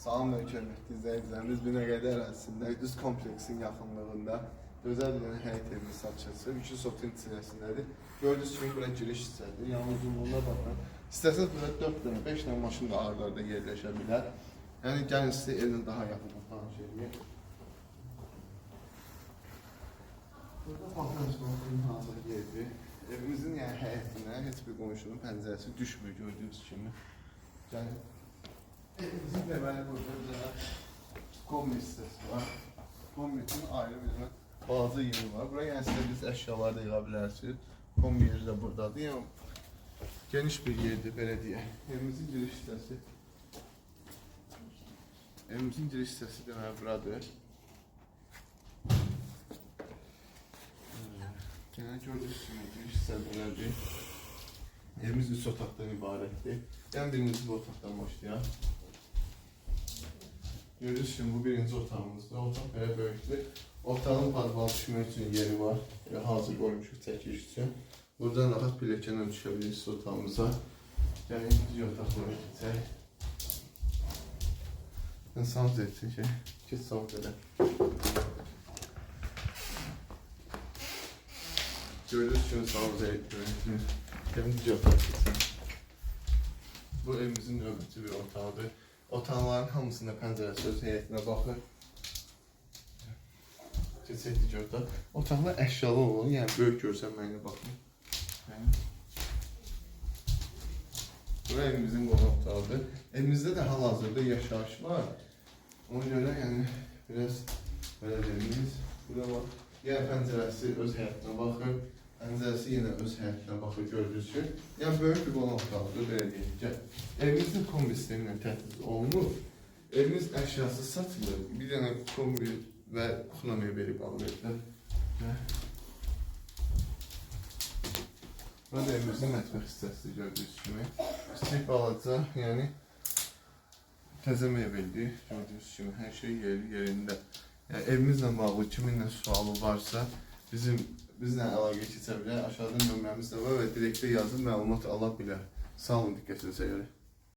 Salam və hörmətli izləyicilərimiz, Binəqədi ərazisində Düz kompleksin yaxınlığında gözəl bir həyət evini satışıdır. 2 sotun içərisindədir. Gördüyünüz kimi bura giriş hissədir. Yəni uzunluğuna baxın. İstəsəz burada 4 dənə, 5 dənə maşın da arda yerləşə bilər. Yəni gəlin sizə evlə daha yaxından tanış edeyim. Burada baxın hazır yerdir. Evimizin yəni həyətinə heç bir qonşunun pəncərəsi düşmür gördüyünüz kimi. Yəni evimizin deməli burada bir dənə kombi hissəsi var. Kombinin ayrı bir balaca yeri var. Buraya yəni istədiyiniz əşyaları da yığa bilərsiniz. Kombi yeri də buradadır. Yəni geniş bir yerdir belə deyək. Evimizin giriş hissəsi. Evimizin giriş hissəsi deməli buradır. Genel gördüyünüz kimi giriş hissəsi evimiz 3 otaqdan ibarətdir. Yəni birinci bu otaqdan başlayaq. Gördüyünüz kimi bu birinci otağımızdır. Otaq belə böyükdür. Otağın padval düşmək üçün yeri var. Hazır qoymuşuq çəkiliş üçün. Buradan rahat pilləkənlə düşə bilirsiniz otağımıza. Yəni ikinci otaqlara keçək. İnsanız etsin ki, keç savut edək. Gördüğünüz kimi sağlık etmiyor. Evimizin otaqdır. Bu evimizin növbəti bir otağıdır. Otaqların hamısında pəncərəsi öz həyətinə baxır. Keçək digər otaq. Otaqlar əşyalı olur, yəni böyük görsənməyinə baxın. Bu evimizin qonaq otağıdır. Evimizdə də hal-hazırda yaşayış var. Ona görə yəni biraz belə dediniz. Burada var. Yəni pəncərəsi öz həyətinə baxır. Pəncərəsi yenə öz həyətinə baxır gördüyünüz kimi. Yəni böyük bir qonaq otağıdır, belə deyək. Evimizin kombi sistemi ilə təchiz olunur. Evimiz əşyası satılır. Bir dənə kombi və kuxna mebeli qalır. Burada evimizin mətbəx hissəsidir gördüyünüz kimi. Kiçik balaca, yəni təzə mebeldir gördüyünüz kimi. Hər şey yerində. Yəni evimizlə bağlı kiminlə sualı varsa bizlə əlaqə keçə bilər. Aşağıda nömrəmiz də var və direktə yazın məlumat ala bilər. Sağ olun, diqqətinizə görə.